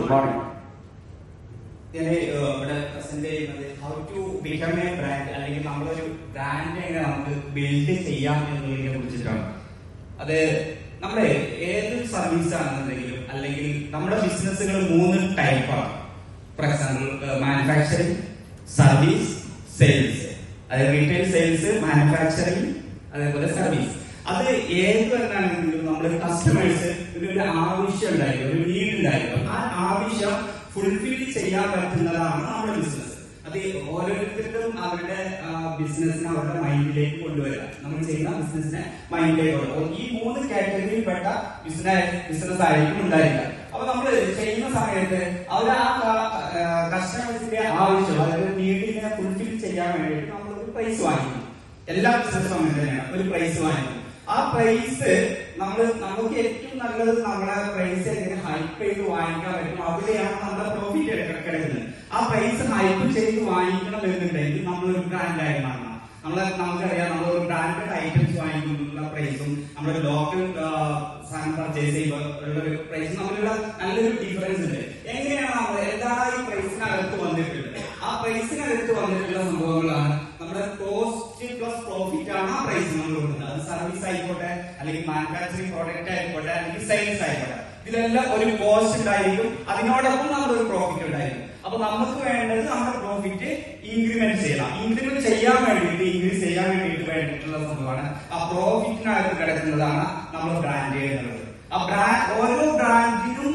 good morning. ഇവിടെ present ചെയ്യുന്നത് how to become a brand, അല്ലെങ്കിൽ നമ്മളൊരു ബ്രാൻഡ് എങ്ങനെ നമുക്ക് ബിൽഡ് ചെയ്യാം എന്നതിനെ കുറിച്ചിട്ടാണ്. അത് നമ്മുടെ ഏതൊരു സർവീസ് ആണെന്നുണ്ടെങ്കിലും അല്ലെങ്കിൽ നമ്മുടെ ബിസിനസ്സുകൾ 3 ടൈപ്പാണ്. For example manufacturing, service, sales. അതായത് റീറ്റെയിൽ സെയിൽസ്, മാനുഫാക്ചറിങ്, അതേപോലെ സർവീസ്. അത് ഏത് എന്നാണെങ്കിലും നമ്മുടെ കസ്റ്റമേഴ്സ് ഒരു ആവശ്യം ഉണ്ടായിരിക്കും, ഒരു നീഡ് ഉണ്ടായിരിക്കും. ആ ആവശ്യം ഫുൾഫിൽ ചെയ്യാൻ പറ്റുന്നതാണ് നമ്മുടെ ബിസിനസ്. അത് ഓരോരുത്തർക്കും അവരുടെ ബിസിനസിനെ അവരുടെ മൈൻഡിലേക്ക് കൊണ്ടുവരിക. നമ്മൾ ചെയ്യുന്ന ബിസിനസിനെ മൈൻഡിലേക്ക് കൊണ്ടുവരും. ഈ 3 കാറ്റഗറിയിൽപ്പെട്ട ബിസിനസ് ആയിരിക്കും ഉണ്ടായിരിക്കുക. അപ്പൊ നമ്മൾ ചെയ്യുന്ന സമയത്ത് അവർ ആ കസ്റ്റമേഴ്സിന്റെ ആവശ്യം, അതായത് നീഡിനെ ഫുൾഫിൽ ചെയ്യാൻ വേണ്ടിയിട്ട് നമ്മൾ ഒരു പ്രൈസ് വാങ്ങിക്കും. എല്ലാ ബിസിനസ്സും അങ്ങനെ തന്നെയാണ്, ഒരു പ്രൈസ് വാങ്ങിക്കും. ആ പ്രൈസ് നമുക്ക് ഏറ്റവും നല്ലത് നമ്മുടെ പ്രൈസ് എങ്ങനെ ഹൈപ്പ് ചെയ്ത് വാങ്ങിക്കാൻ പറ്റും, അവിടെയാണ് നമ്മുടെ പ്രോഫിറ്റ് കിടക്കുന്നത്. ആ പ്രൈസ് ഹൈപ്പ് ചെയ്ത് വാങ്ങിക്കണം എന്നുണ്ടെങ്കിൽ നമ്മളൊരു ബ്രാൻഡായി മാറണം. നമുക്കറിയാം, നമ്മളൊരു ബ്രാൻഡഡ് ഐറ്റംസ് വാങ്ങിക്കുമ്പോഴുള്ള പ്രൈസും നമ്മുടെ ലോക്കൽ സാധനം പർച്ചേസ് ചെയ്യുമ്പോൾ ഉള്ളൊരു പ്രൈസും തമ്മിലുള്ള നല്ലൊരു ഡിഫറൻസ് ഉണ്ട്. എങ്ങനെയാണ് നമ്മൾ എന്താണ് ഈ പ്രൈസിനകത്ത് വന്നിട്ടുള്ളത്? ആ പ്രൈസിനകത്ത് വന്നിട്ടുള്ള സംഭവങ്ങളാണ് നമ്മുടെ കോസ്റ്റ് പ്ലസ് പ്രോഫിറ്റ് ആണ് ആ പ്രൈസ് നമ്മൾ കൊടുക്കുന്നത്. അത് സർവീസ് ആയിക്കോട്ടെ, അല്ലെങ്കിൽ മാനുഫാക്ചറിങ് പ്രോഡക്റ്റ് ആയിക്കോട്ടെ, അല്ലെങ്കിൽ സെയിൽസ് ആയിക്കോട്ടെ, ഇതിലെല്ലാം ഒരു കോസ്റ്റ് ഉണ്ടായിരിക്കും, അതിനോടൊപ്പം നമ്മളൊരു പ്രോഫിറ്റ് ഉണ്ടായിരിക്കും. അപ്പൊ നമുക്ക് വേണ്ടത് നമ്മുടെ പ്രോഫിറ്റ് ഇൻക്രിമെന്റ് ചെയ്യണം. ഇൻക്രിമെന്റ് ചെയ്യാൻ വേണ്ടിയിട്ട്, ഇൻക്രീസ് ചെയ്യാൻ വേണ്ടിയിട്ട് വേണ്ടിയിട്ടുള്ള സംഭവമാണ് ആ പ്രോഫിറ്റിനകത്ത് കിടക്കുന്നതാണ് നമ്മൾ ബ്രാൻഡ് എന്നുള്ളത്. ഓരോ ബ്രാൻഡിനും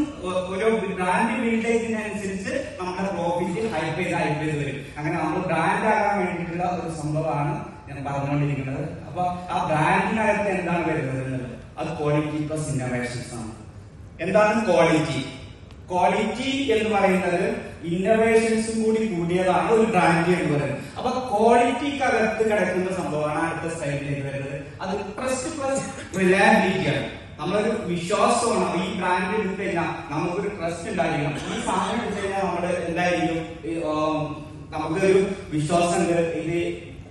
ഓരോ ബ്രാൻഡ് ബിൽഡിങ്ങിനനുസരിച്ച് നമ്മുടെ പ്രോഫിറ്റ് ഹൈപ്പ് ചെയ്ത് വരും. അങ്ങനെ നമ്മൾ ബ്രാൻഡ് ആകാൻ വേണ്ടിയിട്ടുള്ള ഒരു സംഭവമാണ് ഞാൻ പറഞ്ഞുകൊണ്ടിരിക്കുന്നത്. അപ്പൊ ആ ബ്രാൻഡിനകത്ത് എന്താണ് വരുന്നത് എന്നുള്ളത് അത് ക്വാളിറ്റി പ്ലസ് ഇന്നോവേഷൻസ് ആണ്. എന്താണ് ക്വാളിറ്റി? ക്വാളിറ്റി എന്ന് പറയുന്നത് ഇന്നോവേഷൻസും കൂടി കൂടിയതാണ് ഒരു ബ്രാൻഡ് എന്ന് പറയുന്നത്. അപ്പൊ ക്വാളിറ്റിക്കകത്ത് കിടക്കുന്ന സംഭവമാണ് അടുത്ത സ്ലൈഡിലേക്ക് വരുന്നത്. അത് ട്രസ്റ്റ് പ്ലസ് റിലയബിലിറ്റി ആണ്. നമ്മളൊരു വിശ്വാസമാണ്. ഈ ബ്രാൻഡ് എടുത്തു കഴിഞ്ഞാൽ നമുക്കൊരു ട്രസ്റ്റ് ഉണ്ടായിരിക്കണം. ഈ സാധനം എടുത്തു കഴിഞ്ഞാൽ നമ്മുടെ എന്തായിരിക്കും, നമുക്കൊരു വിശ്വാസം ഉണ്ട്, ഇത്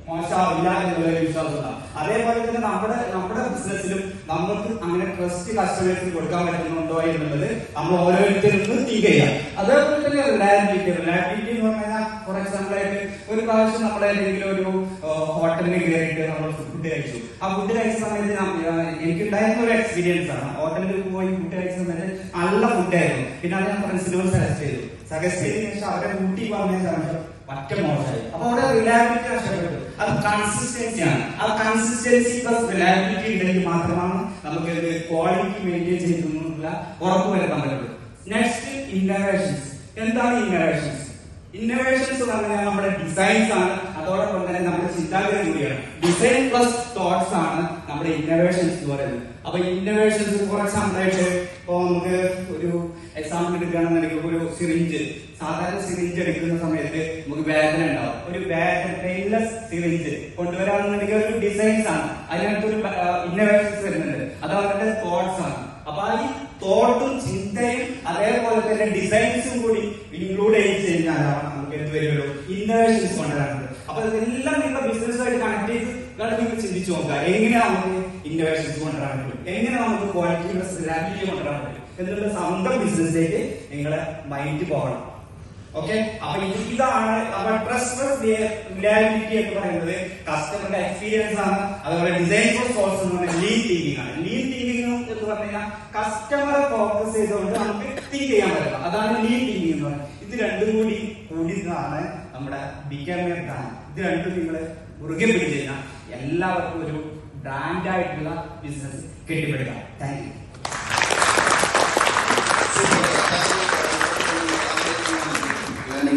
മോശമാവില്ല എന്നുള്ളൊരു വിശ്വാസമാണ്. അതേപോലെ തന്നെ നമ്മുടെ ബിസിനസ്സിലും നമുക്ക് അങ്ങനെ ട്രസ്റ്റ് കസ്റ്റമേഴ്സിന് കൊടുക്കാൻ പറ്റുന്നുണ്ടോ എന്നുള്ളത് നമ്മൾ ഓരോരുത്തരും തിങ്ക് ചെയ്യാം. അതേപോലെ തന്നെ റിലയബിലിറ്റി എന്ന് പറഞ്ഞാൽ ഫോർ എക്സാമ്പിൾ ആയിട്ട് ഒരു പ്രാവശ്യം നമ്മൾ ഏതെങ്കിലും ഒരു ഹോട്ടലിൽ കയറിയിട്ട് നമ്മൾ ഫുഡ് കഴിച്ചു. ആ ഫുഡ് കഴിച്ച സമയത്ത് എനിക്കുണ്ടായിരുന്ന ഒരു എക്സ്പീരിയൻസ് ആണ്. ഹോട്ടലിൽ പോയി ഫുഡ് കഴിച്ച സമയത്ത് നല്ല ഫുഡായിരുന്നു. പിന്നെ അത് ഞാൻ ഫ്രണ്ട്സിനോട് സജസ്റ്റ് ചെയ്തതിനു ശേഷം അവരെ കൂട്ടി പറഞ്ഞ ശേഷം ഒറ്റ മോശമായി. അപ്പൊ അവിടെ റിലയബിലിറ്റി നഷ്ടപ്പെട്ടു. അത് കൺസിസ്റ്റൻസിയാണ്. ആ കൺസിസ്റ്റൻസി പ്ലസ് റിലയബിലിറ്റി ഉണ്ടെങ്കിൽ മാത്രമാണ് നമുക്ക് ക്വാളിറ്റി മെയിൻറ്റെയിൻ ചെയ്യുന്നുള്ള ഉറപ്പ് വരുത്താൻ പറ്റുള്ളൂ. Next innovations. എന്താണ് ഇന്നോവേഷൻസ്? ഇന്നോവേഷൻസ് എന്ന് പറഞ്ഞാൽ നമ്മുടെ ഡിസൈൻസ് ആണ്, അതോടൊപ്പം തന്നെ നമ്മുടെ ചിന്താഗതി കൂടിയാണ്. ഡിസൈൻ പ്ലസ് തോട്ട്സ് ആണ് നമ്മുടെ ഇന്നോവേഷൻസ് എന്ന് പറയുന്നത്. അപ്പൊ ഇന്നോവേഷൻസ് ഫോർ എക്സാമ്പിൾ ആയിട്ട് ഇപ്പൊ നമുക്ക് ഒരു എക്സാമ്പിൾ എടുക്കുകയാണെന്നുണ്ടെങ്കിൽ ഒരു സിറിഞ്ച്, സാധാരണ സിറിഞ്ച് എടുക്കുന്ന സമയത്ത് നമുക്ക് വേദന ഉണ്ടാവും. ഒരു പെയിൻലെസ് സിറിഞ്ച് കൊണ്ടുവരാണെന്നുണ്ടെങ്കിൽ ഒരു ഡിസൈൻസ് ആണ്, അതിനകത്ത് ഒരു ഇന്നോവേഷൻസ് വരുന്നുണ്ട്. അത് അവരുടെ തോട്ട്സ് ആണ്. അപ്പൊ ഈ തോട്ടും ചിന്തയും അതേപോലെ തന്നെ ഡിസൈൻസും കൂടി ഇൻക്ലൂഡ് ചെയ്ത് കഴിഞ്ഞാലാണ് നമുക്ക് എന്ത് വരുമല്ലോ ഇന്നോവേഷൻസ് കൊണ്ടുവരാറുണ്ട്. അപ്പൊ ഇതെല്ലാം നിങ്ങളുടെ ബിസിനസ്സുമായിട്ട് കണക്ട് ചെയ്ത് നിങ്ങൾ ചിന്തിച്ചു നോക്കുക, എങ്ങനെ നമുക്ക് ഇന്നോവേഷൻസ് കൊണ്ടുവരാൻ പറ്റും, എങ്ങനെ നമുക്ക് ക്വാളിറ്റി റിലയബിലിറ്റി കൊണ്ടുവരാൻ പറ്റും എന്നുള്ള സ്വന്തം ബിസിനസ്സിലേക്ക് നിങ്ങളെ മൈൻഡ് പോകണം. ഓക്കെ, അപ്പൊ ഇതാണ് അപ്പൊ ട്രസ്റ്റ് റിലയബിലിറ്റി എന്ന് പറയുന്നത് കസ്റ്റമറുടെ എക്സ്പീരിയൻസ് ആണ്. അതുപോലെ ഡിസൈൻ ഫോർ സോഴ്സ് എന്ന് പറയുന്നത് ലീൻ തിങ്കിങ് ആണ്. ലീൻ തിങ്കിങ് എന്ന് പറഞ്ഞു കഴിഞ്ഞാൽ കസ്റ്റമറെ ഫോക്കസ് ചെയ്തുകൊണ്ട് നമുക്ക് തിങ്ക് ചെയ്യാൻ പറ്റില്ല. അതാണ് ലീൻ തിങ്കിങ് എന്ന് പറയുന്നത്. ഇത് രണ്ടും കൂടിയതാണ് നമ്മുടെ ബിക്കം എ ബ്രാൻഡ്. ഇത് രണ്ടും നിങ്ങൾ മുറുകെ പിടിച്ചു കഴിഞ്ഞാൽ എല്ലാവർക്കും ഒരു ബ്രാൻഡായിട്ടുള്ള ബിസിനസ് കെട്ടിപ്പടുക്കാം. Thank U.